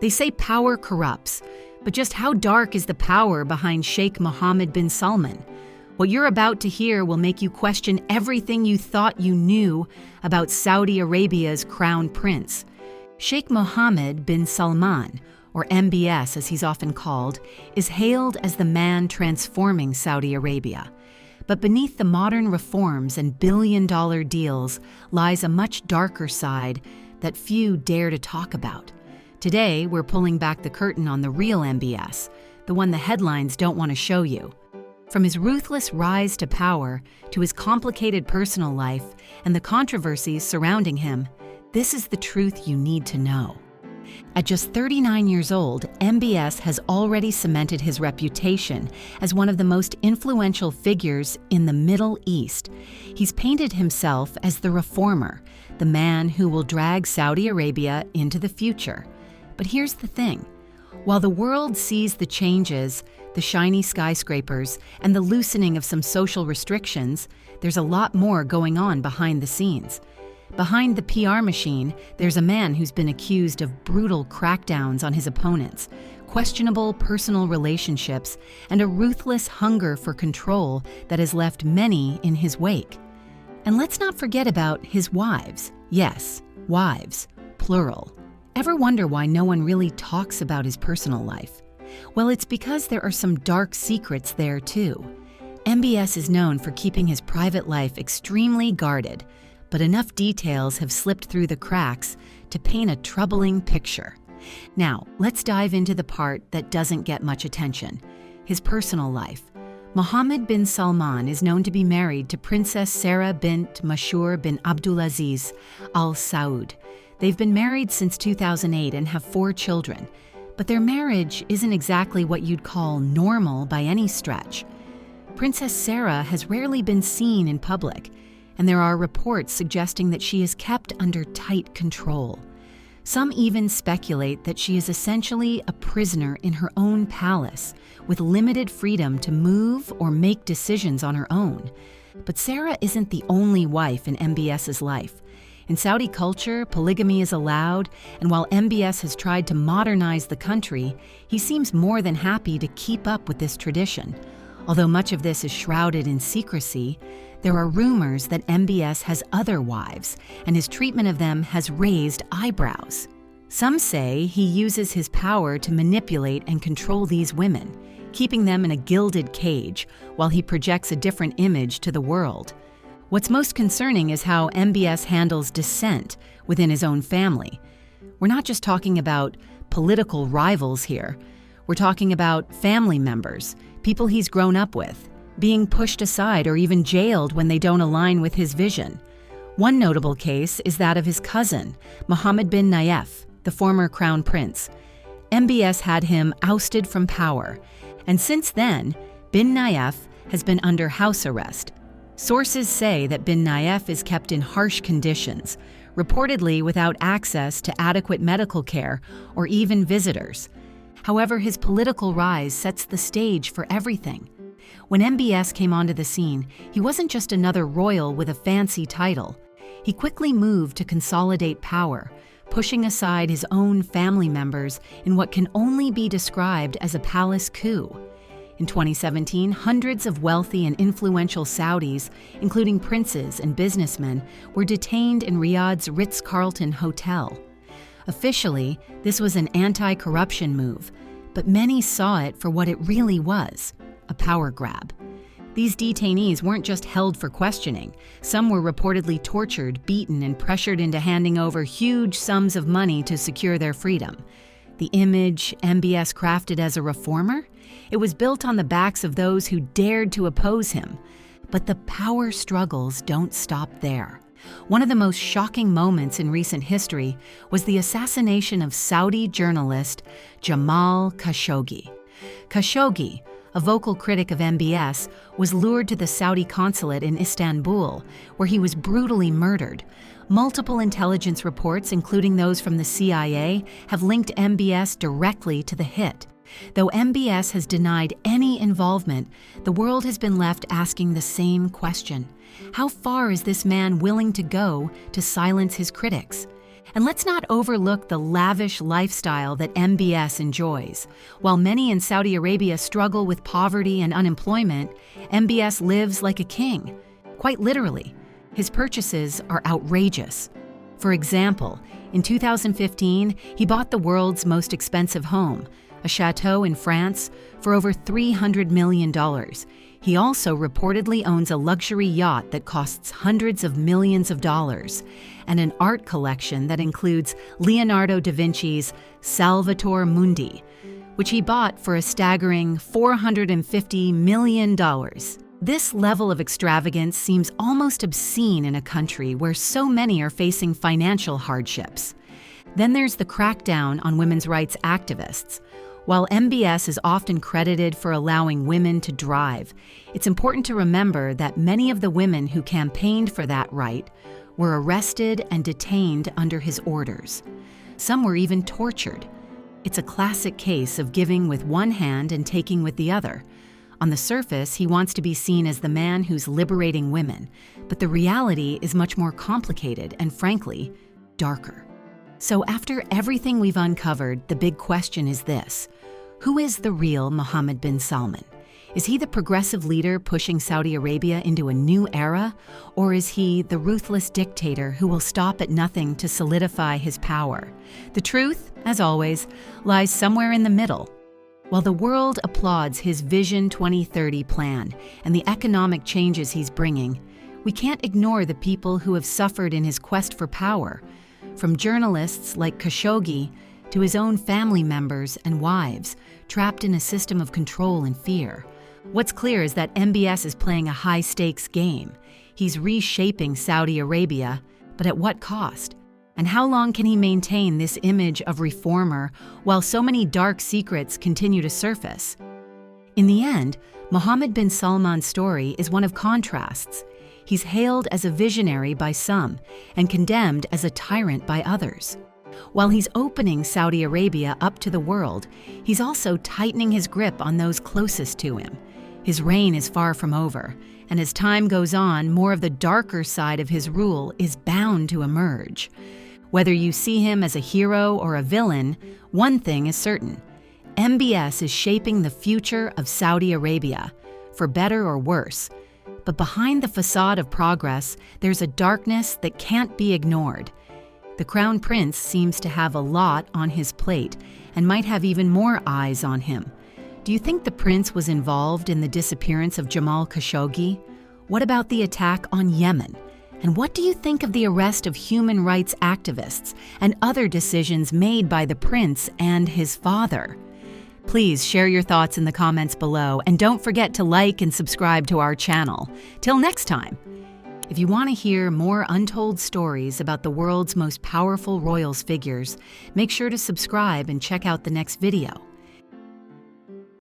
They say power corrupts, but just how dark is the power behind Sheikh Mohammed bin Salman? What you're about to hear will make you question everything you thought you knew about Saudi Arabia's crown prince. Sheikh Mohammed bin Salman, or MBS as he's often called, is hailed as the man transforming Saudi Arabia. But beneath the modern reforms and billion-dollar deals lies a much darker side that few dare to talk about. Today, we're pulling back the curtain on the real MBS, the one the headlines don't want to show you. From his ruthless rise to power to his complicated personal life and the controversies surrounding him, this is the truth you need to know. At just 39 years old, MBS has already cemented his reputation as one of the most influential figures in the Middle East. He's painted himself as the reformer, the man who will drag Saudi Arabia into the future. But here's the thing. While the world sees the changes, the shiny skyscrapers, and the loosening of some social restrictions, there's a lot more going on behind the scenes. Behind the PR machine, there's a man who's been accused of brutal crackdowns on his opponents, questionable personal relationships, and a ruthless hunger for control that has left many in his wake. And let's not forget about his wives. Yes, wives, plural. Ever wonder why no one really talks about his personal life? Well, it's because there are some dark secrets there too. MBS is known for keeping his private life extremely guarded, but enough details have slipped through the cracks to paint a troubling picture. Now, let's dive into the part that doesn't get much attention, his personal life. Mohammed bin Salman is known to be married to Princess Sarah bint Mashur bin Abdulaziz Al Saud. They've been married since 2008 and have 4 children, but their marriage isn't exactly what you'd call normal by any stretch. Princess Sarah has rarely been seen in public, and there are reports suggesting that she is kept under tight control. Some even speculate that she is essentially a prisoner in her own palace, with limited freedom to move or make decisions on her own. But Sarah isn't the only wife in MBS's life. In Saudi culture, polygamy is allowed, and while MBS has tried to modernize the country, he seems more than happy to keep up with this tradition. Although much of this is shrouded in secrecy, there are rumors that MBS has other wives, and his treatment of them has raised eyebrows. Some say he uses his power to manipulate and control these women, keeping them in a gilded cage while he projects a different image to the world. What's most concerning is how MBS handles dissent within his own family. We're not just talking about political rivals here. We're talking about family members, people he's grown up with, being pushed aside or even jailed when they don't align with his vision. One notable case is that of his cousin, Mohammed bin Nayef, the former crown prince. MBS had him ousted from power, and since then, bin Nayef has been under house arrest. Sources say that bin Nayef is kept in harsh conditions, reportedly without access to adequate medical care or even visitors. However, his political rise sets the stage for everything. When MBS came onto the scene, he wasn't just another royal with a fancy title. He quickly moved to consolidate power, pushing aside his own family members in what can only be described as a palace coup. In 2017, hundreds of wealthy and influential Saudis, including princes and businessmen, were detained in Riyadh's Ritz-Carlton Hotel. Officially, this was an anti-corruption move, but many saw it for what it really was, a power grab. These detainees weren't just held for questioning. Some were reportedly tortured, beaten, and pressured into handing over huge sums of money to secure their freedom. The image MBS crafted as a reformer? It was built on the backs of those who dared to oppose him. But the power struggles don't stop there. One of the most shocking moments in recent history was the assassination of Saudi journalist Jamal Khashoggi. Khashoggi, a vocal critic of MBS, was lured to the Saudi consulate in Istanbul, where he was brutally murdered. Multiple intelligence reports, including those from the CIA, have linked MBS directly to the hit. Though MBS has denied any involvement, the world has been left asking the same question. How far is this man willing to go to silence his critics? And let's not overlook the lavish lifestyle that MBS enjoys. While many in Saudi Arabia struggle with poverty and unemployment, MBS lives like a king. Quite literally, his purchases are outrageous. For example, in 2015, he bought the world's most expensive home, a chateau in France, for over $300 million. He also reportedly owns a luxury yacht that costs hundreds of millions of dollars, and an art collection that includes Leonardo da Vinci's Salvator Mundi, which he bought for a staggering $450 million. This level of extravagance seems almost obscene in a country where so many are facing financial hardships. Then there's the crackdown on women's rights activists. While MBS is often credited for allowing women to drive, it's important to remember that many of the women who campaigned for that right were arrested and detained under his orders. Some were even tortured. It's a classic case of giving with one hand and taking with the other. On the surface, he wants to be seen as the man who's liberating women, but the reality is much more complicated and, frankly, darker. So after everything we've uncovered, the big question is this: who is the real Mohammed bin Salman? Is he the progressive leader pushing Saudi Arabia into a new era? Or is he the ruthless dictator who will stop at nothing to solidify his power? The truth, as always, lies somewhere in the middle. While the world applauds his Vision 2030 plan and the economic changes he's bringing, we can't ignore the people who have suffered in his quest for power, from journalists like Khashoggi to his own family members and wives, trapped in a system of control and fear. What's clear is that MBS is playing a high-stakes game. He's reshaping Saudi Arabia, but at what cost? And how long can he maintain this image of reformer while so many dark secrets continue to surface? In the end, Mohammed bin Salman's story is one of contrasts. He's hailed as a visionary by some and condemned as a tyrant by others. While he's opening Saudi Arabia up to the world, he's also tightening his grip on those closest to him. His reign is far from over, and as time goes on, more of the darker side of his rule is bound to emerge. Whether you see him as a hero or a villain, one thing is certain: MBS is shaping the future of Saudi Arabia, for better or worse. But behind the facade of progress, there's a darkness that can't be ignored. The Crown Prince seems to have a lot on his plate and might have even more eyes on him. Do you think the prince was involved in the disappearance of Jamal Khashoggi? What about the attack on Yemen? And what do you think of the arrest of human rights activists and other decisions made by the prince and his father? Please share your thoughts in the comments below, and don't forget to like and subscribe to our channel. Till next time! If you want to hear more untold stories about the world's most powerful royals figures, make sure to subscribe and check out the next video.